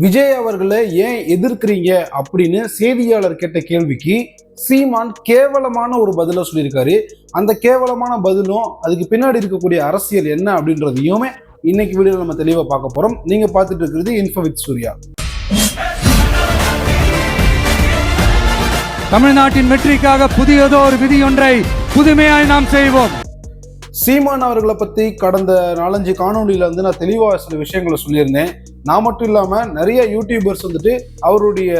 விஜய் அவர்களை ஏன் எதிர்க்கிறீங்க அப்படின்னு செய்தியாளர் கேட்ட கேள்விக்கு சீமான் கேவலமான ஒரு பதில சொல்லியிருக்காரு. அந்த கேவலமான பதிலும் அதுக்கு பின்னாடி இருக்கக்கூடிய அரசியல் என்ன அப்படின்றதையுமே இன்னைக்கு வீடியோவில் நம்ம தெளிவா பார்க்க போறோம். நீங்க பார்த்துட்டு இருக்கிறது இன்ஃபோ வித் சூர்யா. தமிழ்நாட்டின் வெற்றிக்காக புதியதோ ஒரு விதியொன்றை புதுமையாய் நாம் செய்வோம். சீமான் அவர்களை பத்தி கடந்த 4-5 காணொலியில நான் தெளிவா சில விஷயங்களை சொல்லியிருந்தேன். நான் மட்டும் இல்லாம நிறைய யூடியூபர்ஸ் அவருடைய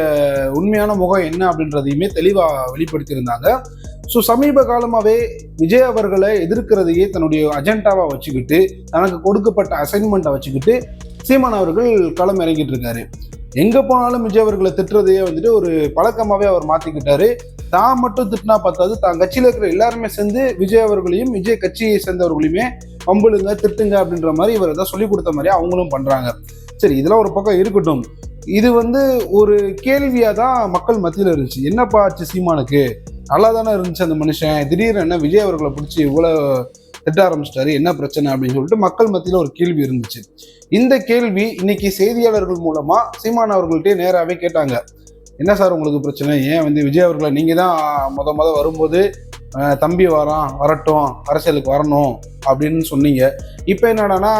உண்மையான முகம் என்ன அப்படின்றதையுமே தெளிவா வெளிப்படுத்தியிருந்தாங்க. ஸோ சமீப காலமாகவே விஜய் அவர்களை எதிர்க்கிறதையே தன்னுடைய அஜெண்டாவா வச்சுக்கிட்டு, தனக்கு கொடுக்கப்பட்ட அசைன்மெண்ட்டை வச்சுக்கிட்டு சீமான் அவர்கள் களம் இறங்கிட்டு இருக்காரு. எங்க போனாலும் விஜய் அவர்களை திட்டுறதையே ஒரு பழக்கமாவே அவர் மாத்திக்கிட்டாரு. தான் மட்டும் திட்டினா பார்த்தாது, தான் கட்சியில் இருக்கிற எல்லாருமே சேர்ந்து விஜய் அவர்களையும் விஜய் கட்சியை சேர்ந்தவர்களையுமே பம்புலுங்க திட்டுங்க அப்படின்ற மாதிரி இவர் ஏதாவது சொல்லி கொடுத்த மாதிரி அவங்களும் பண்றாங்க. சரி, இதெல்லாம் ஒரு பக்கம் இருக்கட்டும். இது ஒரு கேள்வியா தான் மக்கள் மத்தியில் இருந்துச்சு. என்னப்பா ஆச்சு சீமானுக்கு? நல்லா தானே இருந்துச்சு அந்த மனுஷன், திடீர்னு என்ன விஜய் அவர்களை பிடிச்சி இவ்வளவு திட்ட ஆரம்பிச்சிட்டாரு, என்ன பிரச்சனை அப்படின்னு சொல்லிட்டு மக்கள் மத்தியில் ஒரு கேள்வி இருந்துச்சு. இந்த கேள்வி இன்னைக்கு செய்தியாளர்கள் மூலமா சீமான் அவர்கள்ட்டே நேராகவே கேட்டாங்க. என்ன சார் உங்களுக்கு பிரச்சனை? ஏன் விஜய் அவர்களை நீங்க தான் முத வரும்போது தம்பி வரட்டும் அரசியலுக்கு வரணும் அப்படின்னு சொன்னீங்க. இப்போ என்னடானா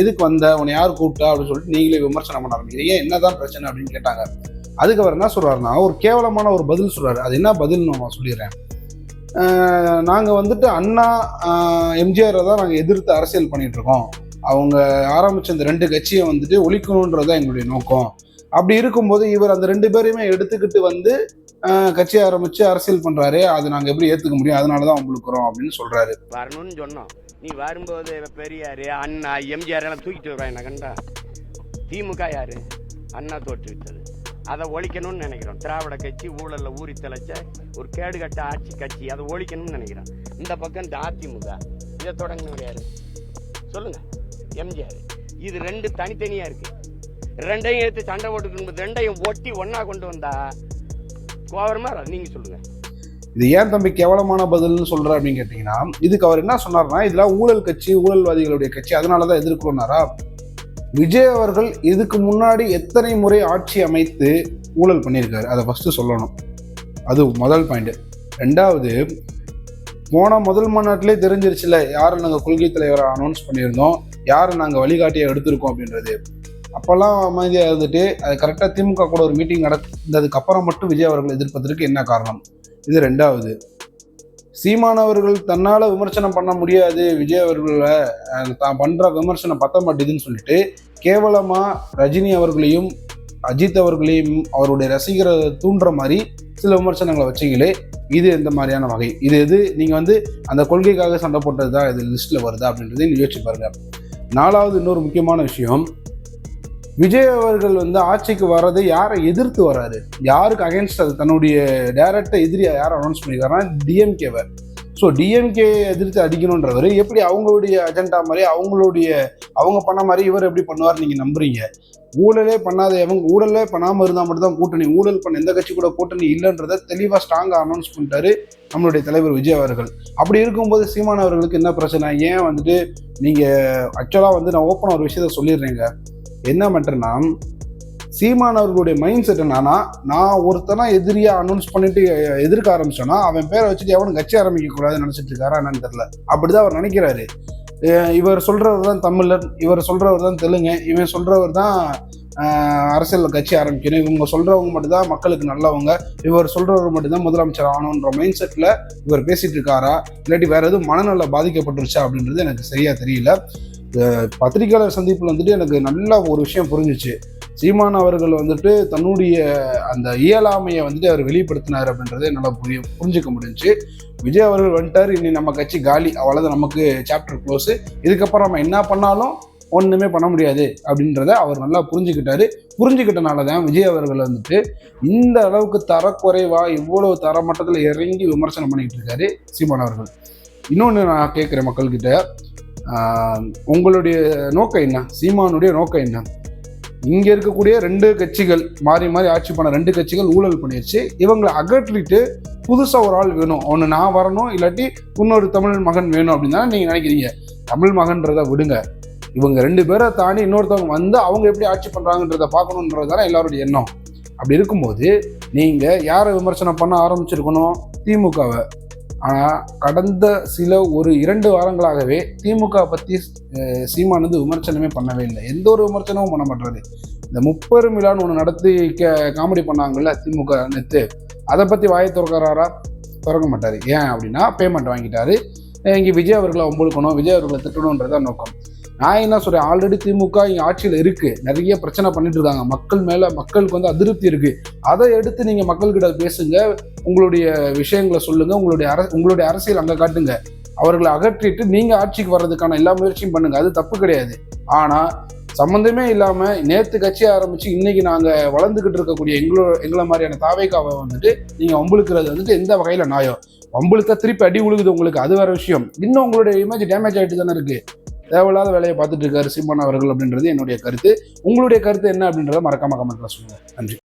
இதுக்கு வந்த உன்னை யார் கூப்பிட்டா அப்படின்னு சொல்லிட்டு நீங்களே விமர்சனம் பண்ண ஆரம்பிக்கிறீங்க, என்னதான் பிரச்சனை அப்படின்னு கேட்டாங்க. அதுக்கு அவர் என்ன சொல்றாருன்னா, ஒரு கேவலமான ஒரு பதில் சொல்றாரு. அது என்ன பதில்னு நான் சொல்லிடுறேன். நாங்கள் அண்ணா எம்ஜிஆரை தான் நாங்கள் எதிர்த்து அரசியல் பண்ணிட்டு இருக்கோம். அவங்க ஆரம்பிச்ச இந்த 2 கட்சியை ஒழிக்கணுன்றதுதான் எங்களுடைய நோக்கம். அப்படி இருக்கும்போது இவர் அந்த 2 பேரையுமே எடுத்துக்கிட்டு கட்சி ஆரம்பிச்சு அரசியல் பண்றாரு. அது நாங்க எப்படி ஏத்துக்க முடியும்? அதனாலதான் உங்களுக்கு அப்படின்னு சொல்றாரு. வரணும்னு சொன்னோம். நீ வரும்போது பெரியாரு அண்ணா எம்ஜிஆர் எல்லாம் தூக்கிட்டு வருவாங்க. கண்டா திமுக யாரு? அண்ணா தோற்றுவித்தது. அதை ஒழிக்கணும்னு நினைக்கிறோம். திராவிட கட்சி ஊழல்ல ஊறி தெளிச்ச ஒரு கேடுகட்ட ஆட்சி கட்சி, அதை ஒழிக்கணும்னு நினைக்கிறோம். இந்த பக்கம் இந்த அதிமுக இதை தொடங்கினவர் யாரு சொல்லுங்க? எம்ஜிஆர். இது 2 தனித்தனியா இருக்கு. 2ஐயும் எடுத்து சண்டை போட்டுக்கணும். 2ஐயும் ஒட்டி ஒன்னா கொண்டு வந்தா கோவரமா நீங்க சொல்லுங்க. இது ஏன் தம்பி கேவலமான பதில்னு சொல்ற அப்படின்னு கேட்டீங்கன்னா, இதுக்கு அவர் என்ன சொன்னார்னா, இதெல்லாம் ஊழல் கட்சி, ஊழல்வாதிகளுடைய கட்சி, அதனாலதான் எதிர்க்கணும்னாரா? விஜய் அவர்கள் இதுக்கு முன்னாடி எத்தனை முறை ஆட்சி அமைத்து ஊழல் பண்ணியிருக்காரு, அதை ஃபர்ஸ்ட் சொல்லணும். அது முதல் பாயிண்ட். 2வது, போன முதல் மாநாட்டிலே தெரிஞ்சிருச்சுல யாரை நாங்கள் கொள்கை தலைவரை அனௌன்ஸ் பண்ணியிருந்தோம், யாரை நாங்கள் வழிகாட்டியை எடுத்திருக்கோம் அப்படின்றது. அப்போல்லாம் அமைதியாக அது கரெக்டாக திமுக கூட ஒரு மீட்டிங் நடந்ததுக்கு அப்புறம் மட்டும் விஜய் அவர்கள் எதிர்ப்பதற்கு என்ன காரணம்? இது 2வது. சீமான் அவர்கள் தன்னால் விமர்சனம் பண்ண முடியாது, விஜய் அவர்களை தான் பண்ணுற விமர்சனம் பத்த மாட்டேதுன்னு சொல்லிட்டு கேவலமாக ரஜினி அவர்களையும் அஜித் அவர்களையும் அவருடைய ரசிகரை தூண்டுற மாதிரி சில விமர்சனங்களை வச்சிங்களே, இது எந்த மாதிரியான வகை? இது நீங்கள் அந்த கொள்கைக்காக சண்டை போட்டது தான் இது லிஸ்ட்டில் வருதா அப்படின்றத யோசிச்சு பாருங்க. 4வது, இன்னொரு முக்கியமான விஷயம், விஜய் அவர்கள் ஆட்சிக்கு வர்றது யாரை எதிர்த்து வர்றாரு, யாருக்கு அகேன்ஸ்ட்? அது தன்னுடைய டைரக்டா எதிரியா யாரை அனௌன்ஸ் பண்ணிக்கிறாருன்னா டிஎம்கேவை. ஸோ டிஎம்கே எதிர்த்து அடிக்கணுன்றவர் எப்படி அவங்களுடைய அஜெண்டா மாதிரி அவங்க பண்ண மாதிரி இவர் எப்படி பண்ணுவார் நீங்க நம்புறீங்க? ஊழலே பண்ணாமல் இருந்தால் மட்டும்தான் கூட்டணி, ஊழல் பண்ண எந்த கட்சி கூட கூட்டணி இல்லைன்றதை தெளிவாக ஸ்ட்ராங்காக அனௌன்ஸ் பண்ணிட்டாரு நம்மளுடைய தலைவர் விஜய் அவர்கள். அப்படி இருக்கும்போது சீமான் அவர்களுக்கு என்ன பிரச்சனை? ஏன் நீங்கள் ஆக்சுவலாக நான் ஓப்பனாக ஒரு விஷயத்த சொல்லிடுறேங்க. என்ன மேட்டர்னா, சீமான் அவர்களுடைய மைண்ட் செட் என்னன்னா, நான் ஒருத்தனா எதிரியா அனௌன்ஸ் பண்ணிட்டு எதிர்க்க ஆரம்பிச்சோன்னா அவன் பேரை வச்சுட்டு எவனும் கட்சி ஆரம்பிக்க கூடாதுன்னு நினைச்சிட்டு இருக்காரா என்னன்னு தெரியல. அப்படிதான் அவர் நினைக்கிறாரு. இவர் சொல்றவர் தான் தமிழர், இவர் சொல்றவர் தான் தெலுங்கு, இவன் சொல்றவர் தான் அரசியல் கட்சி ஆரம்பிக்கணும், இவங்க சொல்றவங்க மட்டும்தான் மக்களுக்கு நல்லவங்க, இவர் சொல்றவர் மட்டும்தான் முதலமைச்சர் ஆகணுன்ற மைண்ட் செட்ல இவர் பேசிட்டு இருக்காரா, இல்லாட்டி வேற எதுவும் மனநல பாதிக்கப்பட்டுருச்சா அப்படின்றது எனக்கு சரியா தெரியல. பத்திரிகையாளர் சந்திப்பில் எனக்கு நல்ல ஒரு விஷயம் புரிஞ்சிச்சு. சீமான் அவர்கள் தன்னுடைய அந்த இயலாமையை அவர் வெளிப்படுத்தினார் அப்படின்றத என்னால் புரிஞ்சுக்க முடிஞ்சுச்சு. விஜய் அவர்கள் வந்துட்டார், இனி நம்ம கட்சி காலி, அவ்வளோதான், நமக்கு சாப்டர் க்ளோஸு, இதுக்கப்புறம் நம்ம என்ன பண்ணாலும் ஒன்றுமே பண்ண முடியாது அப்படின்றத அவர் நல்லா புரிஞ்சுக்கிட்டனால தான் விஜய் அவர்கள் இந்த அளவுக்கு தரக்குறைவா இவ்வளவு தரமட்டத்தில் இறங்கி விமர்சனம் பண்ணிக்கிட்டு இருக்காரு சீமான் அவர்கள். இன்னொன்று நான் கேட்குறேன் மக்கள்கிட்ட, உங்களுடைய நோக்கம் என்ன? சீமானுடைய நோக்கம் என்ன? இங்க இருக்கக்கூடிய 2 கட்சிகள் மாறி ஆட்சி பண்ண 2 கட்சிகள் ஊழல் பண்ணிடுச்சு, இவங்களை அகற்றிட்டு புதுசா ஒரு ஆள் வேணும், ஒன்று நான் வரணும், இல்லாட்டி இன்னொரு தமிழ் மகன் வேணும் அப்படின்னு தானே நீங்க நினைக்கிறீங்க. தமிழ் மகன்றதை விடுங்க, இவங்க 2 பேரை தாண்டி இன்னொருத்தவங்க வந்து அவங்க எப்படி ஆட்சி பண்றாங்கன்றத பார்க்கணுன்றது தானே எல்லாருடைய எண்ணம். அப்படி இருக்கும்போது நீங்க யாரை விமர்சனம் பண்ண ஆரம்பிச்சிருக்கணும்? திமுகவை. ஆனால் கடந்த சில ஒரு 2 வாரங்களாகவே திமுக பற்றி சீமான் வந்து விமர்சனமே பண்ணவே இல்லை. எந்த ஒரு விமர்சனமும் பண்ண மாட்டாரு. இந்த 30 விழான்னு ஒன்று நடத்தி காமெடி பண்ணாங்கல்ல திமுக நேற்று, அதை பற்றி வாயை திறக்கிறாரா? திறக்க மாட்டார். ஏன் அப்படின்னா பேமெண்ட் வாங்கிட்டாரு. இங்கே விஜய் அவர்களை ஒம்பளுக்கணும், விஜய் அவர்களை திட்டணுன்றதான் நோக்கம். நான் என்ன சொல்கிறேன், ஆல்ரெடி திமுக இங்கே ஆட்சியில் இருக்குது, நிறைய பிரச்சனை பண்ணிட்டு இருக்காங்க, மக்கள் மேலே மக்களுக்கு வந்து அதிருப்தி இருக்குது. அதை எடுத்து நீங்கள் மக்கள்கிட்ட பேசுங்க, உங்களுடைய விஷயங்களை சொல்லுங்கள், உங்களுடைய அரசியல் அங்கே காட்டுங்க. அவர்களை அகற்றிட்டு நீங்கள் ஆட்சிக்கு வர்றதுக்கான எல்லா முயற்சியும் பண்ணுங்கள், அது தப்பு கிடையாது. ஆனால் சம்மந்தமே இல்லாமல் நேற்று கட்சி ஆரம்பித்து இன்றைக்கி நாங்கள் வளர்ந்துக்கிட்டு இருக்கக்கூடிய எங்களை மாதிரியான தாவேக்காவை வந்துட்டு நீங்கள் வம்புழுக்கிறது வந்துட்டு எந்த வகையில் நியாயம்? வம்புழுக்க திருப்பி அடி உழுகுது உங்களுக்கு, அது வேறு விஷயம். இன்னும் உங்களுடைய இமேஜ் டேமேஜ் ஆகிட்டு தானே இருக்குது. தேவையில்லாத வேலையை பார்த்துட்டு இருக்காரு சீமான் அவர்கள் அப்படின்றது என்னுடைய கருத்து. உங்களுடைய கருத்து என்ன அப்படின்றத மறக்காம கமெண்ட்ல சொல்லுங்க. நன்றி.